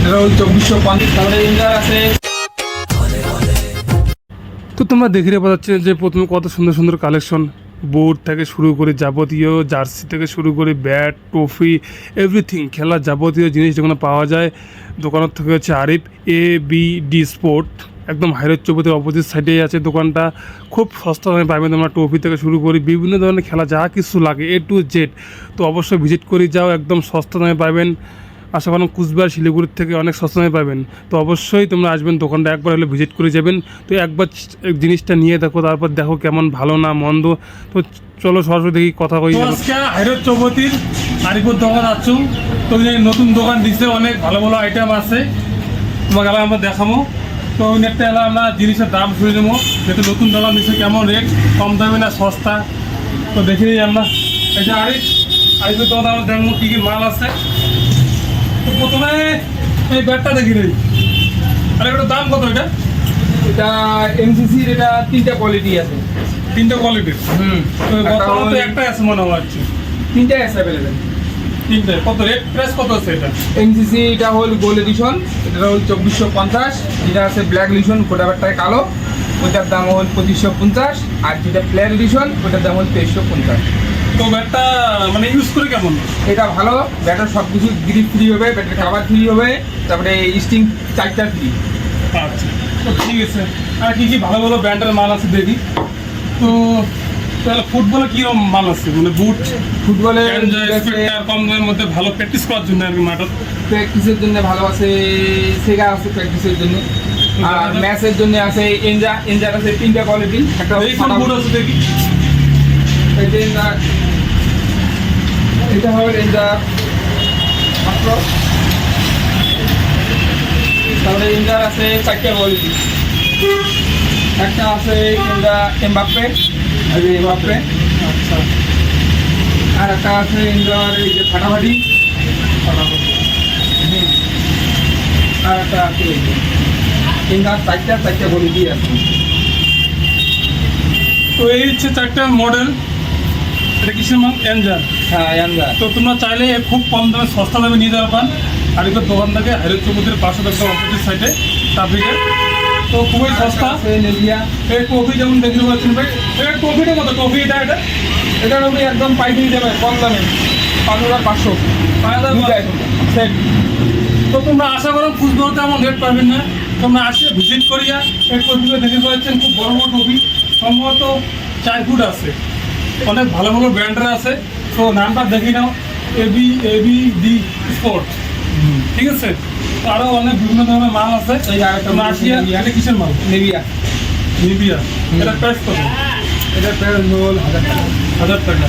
এটা হল 2450। তারপরে ইন্টার আছে। তো তোমরা দেখে পাওয়া যাচ্ছে যে প্রথমে কত সুন্দর সুন্দর কালেকশন, বোর্ড থেকে শুরু করে যাবতীয় জার্সি থেকে শুরু করে ব্যাট, ট্রফি, এভরিথিং খেলার যাবতীয় জিনিস যেগুলো পাওয়া যায় দোকানের থেকে হচ্ছে আরিফ ABD স্পোর্ট, একদম হাইরোড চৌপতির অপোজিট সাইডে আছে দোকানটা। খুব সস্তা দামে পাবেন তোমরা ট্রফি থেকে শুরু করে বিভিন্ন ধরনের খেলা যা কিছু লাগে A to Z। তো অবশ্যই ভিজিট করে যাও, একদম সস্তা দামে পাবেন। আশা করেন কুচবিহার শিলিগুড়ির থেকে অনেক সস্তা দামে পাবেন। তো অবশ্যই তোমরা আসবেন, দোকানটা একবার হলে ভিজিট করে যাবেন। তো একবার জিনিসটা নিয়ে দেখো, তারপর দেখো কেমন ভালো না মন্দ। তো চলো সরাসরি দেখি কথা কই। আজকে হাইরোড চৌপতির আরিফুর দোকান আছো। তো নতুন দোকান দিচ্ছে, অনেক ভালো ভালো আইটেম আছে, তোমাকে আমরা দেখাবো। তো একটা এলাম আমরা জিনিসের দাম শুনে নেবো, যেহেতু নতুন দোকান দিচ্ছে কেমন রেট, কম দামে না সস্তা। তো দেখে নিই আমরা। এই যে আরিফুর দোকান আমরা দেখবো কী কী মাল আছে। তো প্রথমে এই ব্যাটটা দেখি নেই। আর এটার দাম কত? এটা MCCর, এটা 3টা কোয়ালিটি আছে। 3টে কোয়ালিটির। তো বর্তমানে তো একটাই আছে মনে হচ্ছে। 3টাই আছে অ্যাভেলেবেল। 3টে কত রেট, প্রাইস কত আছে এটা? MCC এটা হল গোল্ড এডিশন, এটা হল 2450। যেটা আছে ব্ল্যাক এডিশন, গোটা ব্যাটটায় কালো, ওইটার দাম হল 2550। আর যেটা প্লেয়ার এডিশন, ওটার দাম হল 2350। তো ব্যাটটা মানে ইউজ করে কেমন? এটা ভালো, ব্যাটার সব কিছু গ্রিপ ফ্রি হবে, ব্যাটার কাভার ফ্রি হবে, তারপরে স্টিং চার্জার ফ্রি। আচ্ছা, তো ঠিক আছে। আর কি কি ভালো ভালো ব্র্যান্ডের মাল আছে দেখি। তো তাহলে ফুটবলে কীরকম মাল আছে, মানে বুট, ফুটবলে কম দামের মধ্যে ভালো প্র্যাকটিস করার জন্য আর কি, মাঠে প্র্যাকটিসের জন্য ভালো আছে। সেগা আছে প্র্যাকটিসের জন্য, আর ম্যাচের জন্য আছে এনজার আছে 3টা কোয়ালিটি। একটা বুট আছে দেখি। এটা হবে এনজার মাত্র। তারপরে এনজার আছে 4টা কোয়ালিটি। একটা আছে এমবাপ্পে, আচ্ছা, আর একটা আছে এনজার এই যে ফাটাফাটি, আর একটা আছে এনজার 4টা কোয়ালিটি আছে। তো এই হচ্ছে 4টা মডেল। এটা কিসের মাল? এনজার। হ্যাঁ এনজার। তো তোমরা চাইলে খুব কম দামে সস্তা দামে নিয়ে যাওয়া পান আর এবার দোকান থেকে হাইরোড চৌপতির পাশে একদম অপোজিট সাইডে ট্রাফিকের। তো খুবই সস্তা। এই কফি যেমন দেখতে পাচ্ছেন ভাই, এই কফিটা কত? কফি এটা এটা রবি একদম পাইকারি দেবে কম দামে, 5500 সেট। তো তোমরা আশা করো কুচবিহারতে এমন রেট পাবেন না। তোমরা আসে ভিজিট করিয়া এই কফিগুলো দেখতে পাচ্ছেন, খুব বড় বড় কফি, সম্ভবত 4 ফুট আছে, অনেক ভালো ভালো ব্র্যান্ডের আছে। তো নামটা দেখি নাও, ABD স্পোর্ট, ঠিক আছে। তো আরও অনেক বিভিন্ন ধরনের মাল আছে। তোমরা আসিয়া, এটা কিসের মাল? নেভিয়া। এটা প্রাইস কত? এটা প্রায় 1000 টাকা। 1000 টাকা।